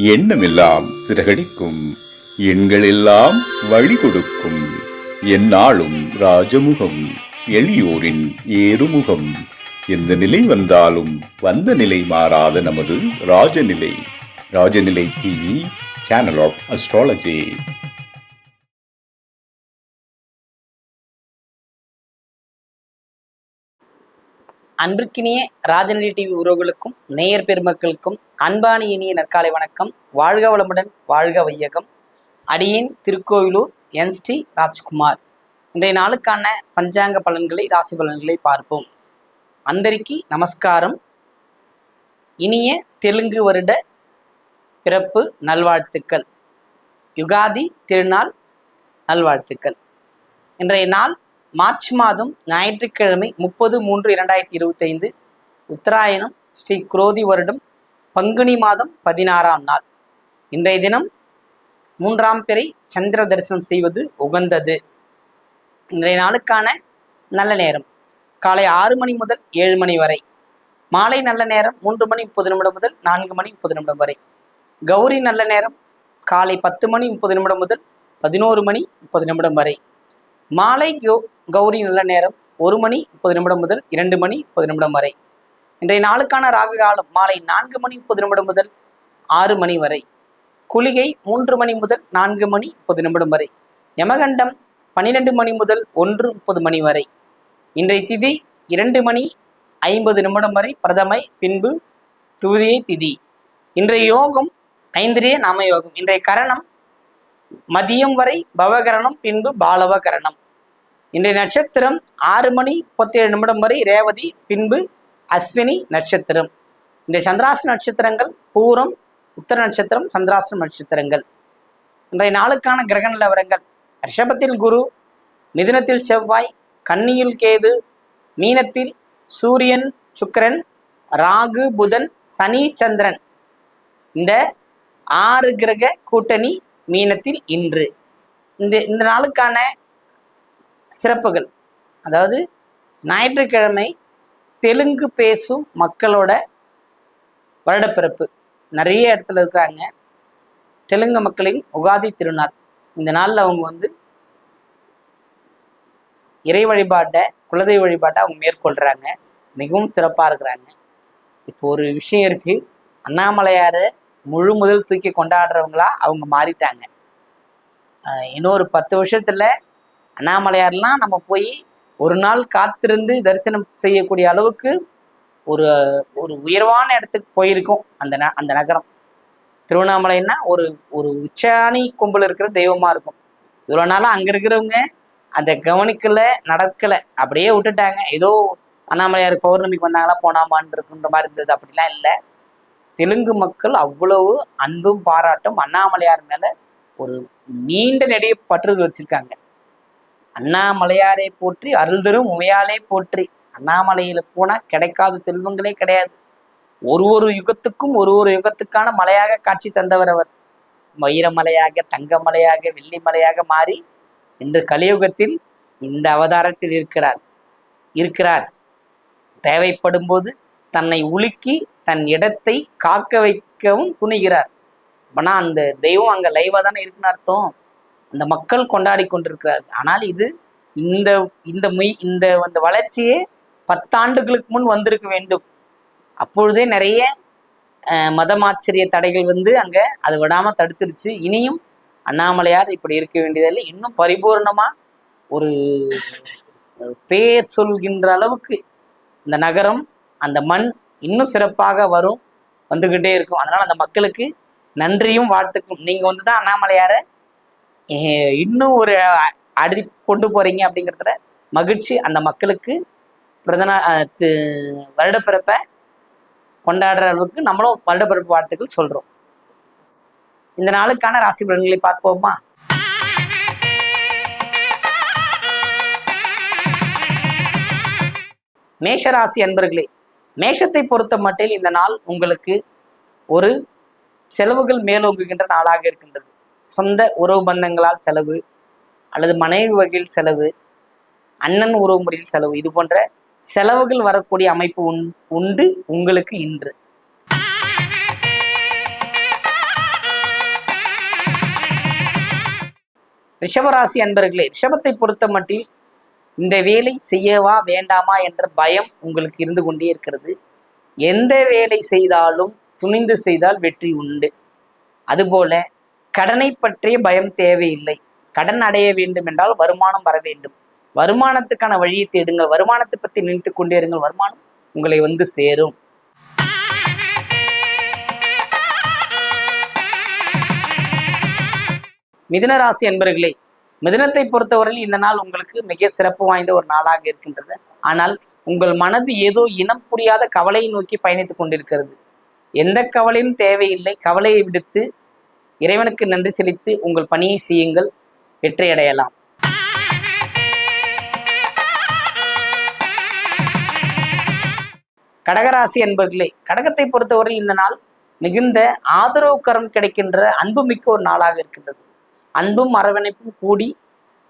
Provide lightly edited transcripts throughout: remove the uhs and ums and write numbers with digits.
எண்ணமெல்லாம் சிறகடிக்கும், எண்களெல்லாம் வழி கொடுக்கும், எந்நாளும் ராஜமுகம், எளியோரின் ஏறுமுகம். எந்த நிலை வந்தாலும் வந்த நிலை மாறாத நமது Rajanilai. Rajanilai TV, channel of astrology. அன்பிற்கினிய ராஜநிலை டிவி உறவுகளுக்கும் நேயர் பெருமக்களுக்கும் அன்பான இனிய நற்காலை வணக்கம். வாழ்க வளமுடன், வாழ்க வையகம். அடியேன் திருக்கோவிலூர் என் ஸ்ரீ ராஜ்குமார். இன்றைய நாளுக்கான பஞ்சாங்க பலன்களை, ராசி பலன்களை பார்ப்போம். அந்தரிக்கு நமஸ்காரம். இனிய தெலுங்கு வருட பிறப்பு நல்வாழ்த்துக்கள். யுகாதி திருநாள் நல்வாழ்த்துக்கள். இன்றைய நாள் மார்ச் மாதம் ஞாயிற்றுக்கிழமை 30/3/2025, உத்தராயணம், ஸ்ரீ குரோதி வருடம் பங்குனி மாதம் 16ஆம் நாள். இன்றைய தினம் 3ஆம் பிறை சந்திர தரிசனம் செய்வது உகந்தது. இன்றைய நாளுக்கான நல்ல நேரம் காலை 6 மணி முதல் 7 மணி வரை. மாலை நல்ல நேரம் 3 மணி 30 நிமிடம் முதல் 4 மணி 30 நிமிடம் வரை. கௌரி நல்ல நேரம் காலை 10 மணி 30 நிமிடம் முதல் 11 மணி 30 நிமிடம் வரை. மாலை கௌரி நல்ல நேரம் 1 மணி 30 நிமிடம் முதல் 2 மணி 30 நிமிடம் வரை. இன்றைய நாளுக்கான ராகு காலம் மாலை 4 மணி 30 நிமிடம் முதல் 6 மணி வரை. குளிகை 3 மணி முதல் 4 மணி 30 நிமிடம் வரை. யமகண்டம் 12 மணி முதல் 1:30 மணி வரை. இன்றைய திதி 2 மணி 50 நிமிடம் வரை பிரதமை, பின்பு துதியை திதி. இன்றைய யோகம் ஐந்திரிய நாம யோகம். இன்றைய கரணம் மதியம் வரை பவகரணம், பின்பு பாலவ கரணம். இன்றைய நட்சத்திரம் 6 மணி 37 நிமிடம் வரை ரேவதி, பின்பு அஸ்வினி நட்சத்திரம். இன்றைய சந்திராசிரம நட்சத்திரங்கள் பூரம், உத்தர நட்சத்திரம், சந்திராசிரம நட்சத்திரங்கள். இன்றைய நாளுக்கான கிரக நிலவரங்கள்: ரிஷபத்தில் குரு, மிதுனத்தில் செவ்வாய், கன்னியில் கேது, மீனத்தில் சூரியன் சுக்கிரன், ராகு புதன், சனி சந்திரன். இந்த 6 கிரக கூட்டணி மீனத்தில் இன்று. இந்த நாளுக்கான சிறப்புகள், அதாவது ஞாயிற்றுக்கிழமை தெலுங்கு பேசும் மக்களோட வருடப்பிறப்பு. நிறைய இடத்துல இருக்கிறாங்க தெலுங்கு மக்களின் உகாதி திருநாள். இந்த நாளில் அவங்க இறை வழிபாட்டை, குலதெய்வ வழிபாட்டை அவங்க மேற்கொள்கிறாங்க. மிகவும் சிறப்பாக இருக்கிறாங்க. இப்போ ஒரு விஷயம் இருக்குது, அண்ணாமலையாரை முழு முதல் தூக்கி கொண்டாடுறவங்களா அவங்க மாறிட்டாங்க. இன்னொரு 10 வருஷத்துல அண்ணாமலையார்லாம் நம்ம போய் ஒரு நாள் காத்திருந்து தரிசனம் செய்யக்கூடிய அளவுக்கு ஒரு ஒரு உயர்வான இடத்துக்கு போயிருக்கோம். அந்த நகரம் திருவண்ணாமலைன்னா ஒரு ஒரு உச்சாணி கொம்பில் இருக்கிற தெய்வமா இருக்கும். இவ்வளோ நாளாக அங்கே இருக்கிறவங்க அதை கவனிக்கல, நடக்கலை, அப்படியே விட்டுட்டாங்க. ஏதோ அண்ணாமலையார் பௌர்ணமிக்கு வந்தாங்களா போனாமான் இருக்குன்ற மாதிரி இருந்தது. அப்படிலாம் இல்லை. தெலுங்கு மக்கள் அவ்வளவு அன்பும் பாராட்டும் அண்ணாமலையார் மேல ஒரு நீண்ட நெடிய பற்றுதல் வச்சிருக்காங்க. அண்ணாமலையாரை போற்றி அருள் தரும் உமையாலே போற்றி. அண்ணாமலையில போனா கிடைக்காத செல்வங்களே கிடையாது. ஒரு யுகத்துக்கும் ஒரு யுகத்துக்கான மலையாக காட்சி தந்தவர் அவர். வைரமலையாக, தங்கமலையாக, வெள்ளி மலையாக மாறி இன்று கலியுகத்தில் இந்த அவதாரத்தில் இருக்கிறார். தேவைப்படும் போது தன்னை உலுக்கி தன் இடத்தை காக்க வைக்கவும் துணிகிறார். அப்பனா அந்த தெய்வம் அங்கே லைவாக தானே இருக்குன்னு அர்த்தம். அந்த மக்கள் கொண்டாடி கொண்டிருக்கிறார். ஆனால் இது இந்த வளர்ச்சியே 10 ஆண்டுகளுக்கு முன் வந்திருக்க வேண்டும். அப்பொழுதே நிறைய மதமாச்சரிய தடைகள் அங்கே அதை விடாமல் தடுத்துருச்சு. இனியும் அண்ணாமலையார் இப்படி இருக்க வேண்டியதில்லை. இன்னும் பரிபூர்ணமாக ஒரு பேர் சொல்கின்ற அளவுக்கு இந்த நகரம், அந்த மண் இன்னும் சிறப்பாக வந்துகிட்டே இருக்கும். அதனால அந்த மக்களுக்கு நன்றியும் வாழ்த்துக்கும். நீங்க தான் அண்ணாமலையாரை இன்னும் ஒரு அடி கொண்டு போறீங்க அப்படிங்கிறதுல மகிழ்ச்சி. அந்த மக்களுக்கு வருடப்பிறப்பை கொண்டாடுற அளவுக்கு நம்மளும் வருடப்பிறப்பு வாழ்த்துக்கள் சொல்றோம். இந்த நாளுக்கான ராசி பலன்களை பார்ப்போமா? மேஷராசி அன்பர்களே, மேஷத்தை பொறுத்த மட்டில் இந்த நாள் உங்களுக்கு ஒரு செலவுகள் மேலோங்குகின்ற நாளாக இருக்கின்றது. சொந்த உறவு பந்தங்களால் செலவு, அல்லது மனைவி வகையில் செலவு, அண்ணன் உறவு முறையில் செலவு, இது போன்ற செலவுகள் வரக்கூடிய அமைப்பு உண்டு உங்களுக்கு இன்று. ரிஷபராசி அன்பர்களே, ரிஷபத்தை பொறுத்த மட்டில் இந்த வேலை செய்யவா வேண்டாமா என்ற பயம் உங்களுக்கு இருந்து கொண்டே இருக்கிறது. எந்த வேலை செய்தாலும் துணிந்து செய்தால் வெற்றி உண்டு. அதுபோல கடனை பற்றிய பயம் தேவையில்லை. கடன் அடைய வேண்டும் என்றால் வருமானம் வர வேண்டும். வருமானத்துக்கான வழியை தேடுங்கள். வருமானத்தை பற்றி நினைத்து கொண்டே இருங்கள். வருமானம் உங்களை வந்து சேரும். மிதுனராசி அன்பர்களே, மிதுனத்தை பொறுத்தவரையில் இந்த நாள் உங்களுக்கு மிக சிறப்பு வாய்ந்த ஒரு நாளாக இருக்கின்றது. ஆனால் உங்கள் மனது ஏதோ இனம் புரியாத கவலையை நோக்கி பயணித்துக் கொண்டிருக்கிறது. எந்த கவலையும் தேவையில்லை. கவலையை விடுத்து இறைவனுக்கு நன்றி செலுத்தி உங்கள் பணியை செய்யுங்கள், வெற்றி அடையலாம். கடகராசி அன்பர்களே, கடகத்தை பொறுத்தவரை இந்த நாள் மிகுந்த ஆதரவு கரம் கிடைக்கின்ற அன்புமிக்க ஒரு நாளாக இருக்கின்றது. அன்பும் அரவணைப்பும் கூடி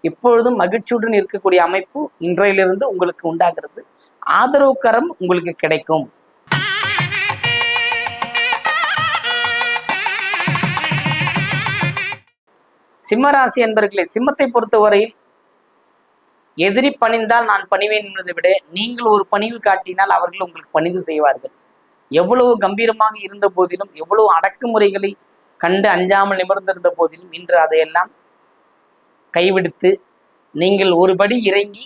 எப்பொழுதும் மகிழ்ச்சியுடன் இருக்கக்கூடிய அமைப்பு இன்றையிலிருந்து உங்களுக்கு உண்டாகிறது. ஆதரவு கரம் உங்களுக்கு கிடைக்கும். சிம்மராசி என்பர்களே, சிம்மத்தை பொறுத்தவரையில் எதிரி பணிந்தால் நான் பணிவேன் என்பதை விட நீங்கள் ஒரு பணிவு காட்டினால் அவர்கள் உங்களுக்கு பணிந்து செய்வார்கள். எவ்வளவு கம்பீரமாக இருந்த போதிலும், எவ்வளவு அடக்குமுறைகளை கண்டு அஞ்சாமல் நிமிர்ந்திருந்த போதிலும், இன்று அதையெல்லாம் கைவிடுத்து நீங்கள் ஒருபடி இறங்கி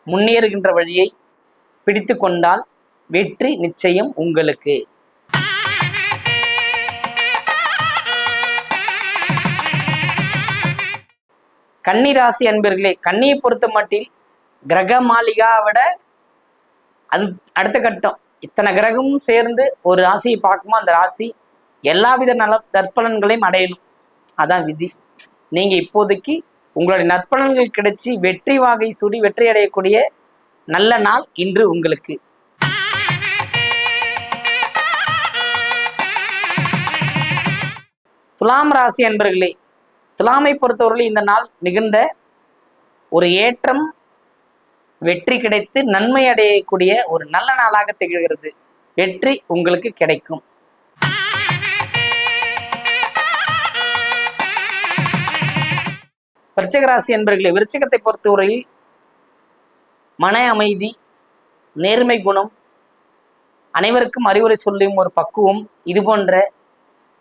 முன்னேறுகின்ற வழியை பிடித்து கொண்டால் வெற்றி நிச்சயம் உங்களுக்கு. கன்னிராசி அன்பர்களே, கன்னியை பொறுத்த மட்டில் கிரக மாளிகாவை விட அது அடுத்த கட்டம். இத்தனை கிரகமும் சேர்ந்து ஒரு ராசியை பார்க்குமோ அந்த ராசி எல்லாவித நற்பலன்களையும் அடையணும். அதான் விதி. நீங்க இப்போதைக்கு உங்களுடைய நற்பலன்கள் கிடைச்சி வெற்றி வாகை சூடி வெற்றி அடையக்கூடிய நல்ல நாள் இன்று உங்களுக்கு. துலாம் ராசி அன்பர்களே, துலாமை பொறுத்தவரை இந்த நாள் மிகுந்த ஒரு ஏற்றம், வெற்றி கிடைத்து நன்மை அடையக்கூடிய ஒரு நல்ல நாளாக திகழ்கிறது. வெற்றி உங்களுக்கு கிடைக்கும். விருச்சிக ராசி அன்பர்களே, விருச்சிகத்தை பொறுத்தவரையில் மன அமைதி, நேர்மை குணம், அனைவருக்கும் அறிவுரை சொல்லும் ஒரு பக்குவம், இது போன்ற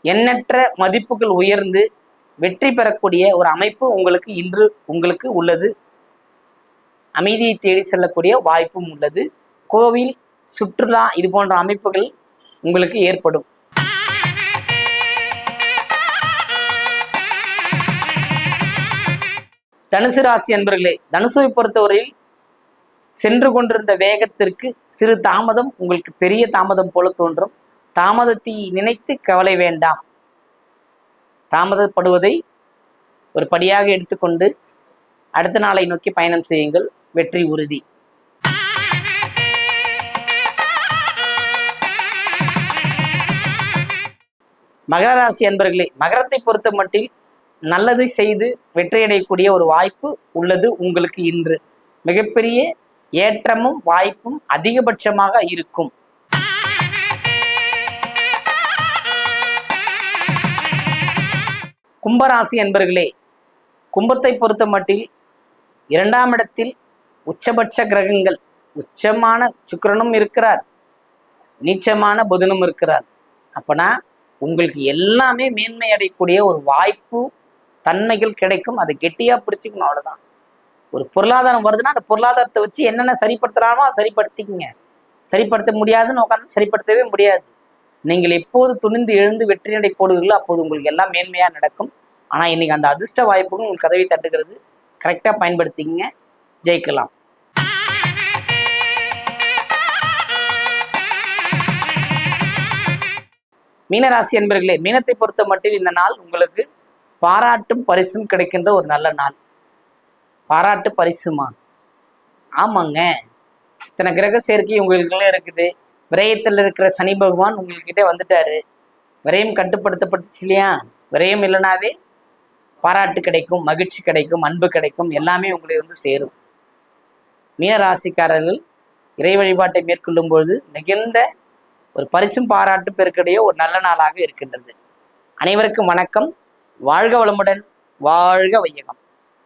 எண்ணற்ற மதிப்புகள் உயர்ந்து வெற்றி பெறக்கூடிய ஒரு அமைப்பு உங்களுக்கு இன்று உங்களுக்கு உள்ளது. அமைதியை தேடி செல்லக்கூடிய வாய்ப்பும் உள்ளது. கோவில், சுற்றுலா இது போன்ற அமைப்புகள் உங்களுக்கு ஏற்படும். தனுசு ராசி அன்பர்களே, தனுசுவை பொறுத்தவரையில் சென்று கொண்டிருந்த வேகத்திற்கு சிறு தாமதம் உங்களுக்கு பெரிய தாமதம் போல தோன்றும். தாமதத்தை நினைத்து கவலை வேண்டாம். தாமதப்படுவதை ஒரு படியாக எடுத்துக்கொண்டு அடுத்த நாளை நோக்கி பயணம் செய்யுங்கள், வெற்றி உறுதி. மகர ராசி அன்பர்களே, மகரத்தை பொறுத்த மட்டில் நல்லதை செய்து வெற்றியடையக்கூடிய ஒரு வாய்ப்பு உள்ளது உங்களுக்கு இன்று. மிகப்பெரிய ஏற்றமும் வாய்ப்பும் அதிகபட்சமாக இருக்கும். கும்பராசி அன்பர்களே, கும்பத்தை பொறுத்த மட்டில் 2ஆம் இடத்தில் உச்சபட்ச கிரகங்கள், உச்சமான சுக்கிரனும் இருக்கிறார், நீச்சமான புதனும் இருக்கிறார். அப்பனா உங்களுக்கு எல்லாமே மேன்மை அடையக்கூடிய ஒரு வாய்ப்பு, தன்மைகள் கிடைக்கும். அதை கெட்டியா பிடிச்சிக்கணும், அவ்வளவுதான். ஒரு பொருளாதாரம் வருதுன்னா அந்த பொருளாதாரத்தை வச்சு என்னென்ன சரிப்படுத்தலாமோ அதை சரிப்படுத்திக்கங்க. சரிப்படுத்த முடியாதுன்னு உட்காந்து சரிப்படுத்தவே முடியாது. நீங்கள் எப்போது துணிந்து எழுந்து வெற்றி நடை போடுவீர்களோ அப்போது உங்களுக்கு எல்லாம் மேன்மையா நடக்கும். ஆனா இன்னைக்கு அந்த அதிர்ஷ்ட வாய்ப்புகள் உங்களுக்கு கதவை தட்டுகிறது. கரெக்டா பயன்படுத்திக்கங்க, ஜெயிக்கலாம். மீனராசி என்பர்களே, மீனத்தை பொறுத்த மட்டில் இந்த நாள் உங்களுக்கு பாராட்டும் பரிசும் கிடைக்கின்ற ஒரு நல்ல நாள். பாராட்டு பரிசுமா? ஆமாங்க, இத்தனை கிரக சேர்க்கை உங்களுக்குள்ள இருக்குது. விரயத்தில் இருக்கிற சனி பகவான் உங்கள்கிட்ட வந்துட்டாரு. விரயம் கட்டுப்படுத்தப்பட்டுச்சு இல்லையா? விரயம் இல்லைனாவே பாராட்டு கிடைக்கும், மகிழ்ச்சி கிடைக்கும், அன்பு கிடைக்கும், எல்லாமே உங்களை வந்து சேரும். மீனராசிக்காரர்கள் இறை வழிபாட்டை மேற்கொள்ளும் பொழுது மிகுந்த ஒரு பரிசும் பாராட்டும் பெருக்கடைய ஒரு நல்ல நாளாக இருக்கின்றது. அனைவருக்கும் வணக்கம். வாழ்க வளமுடன், வாழ்க வையகம்.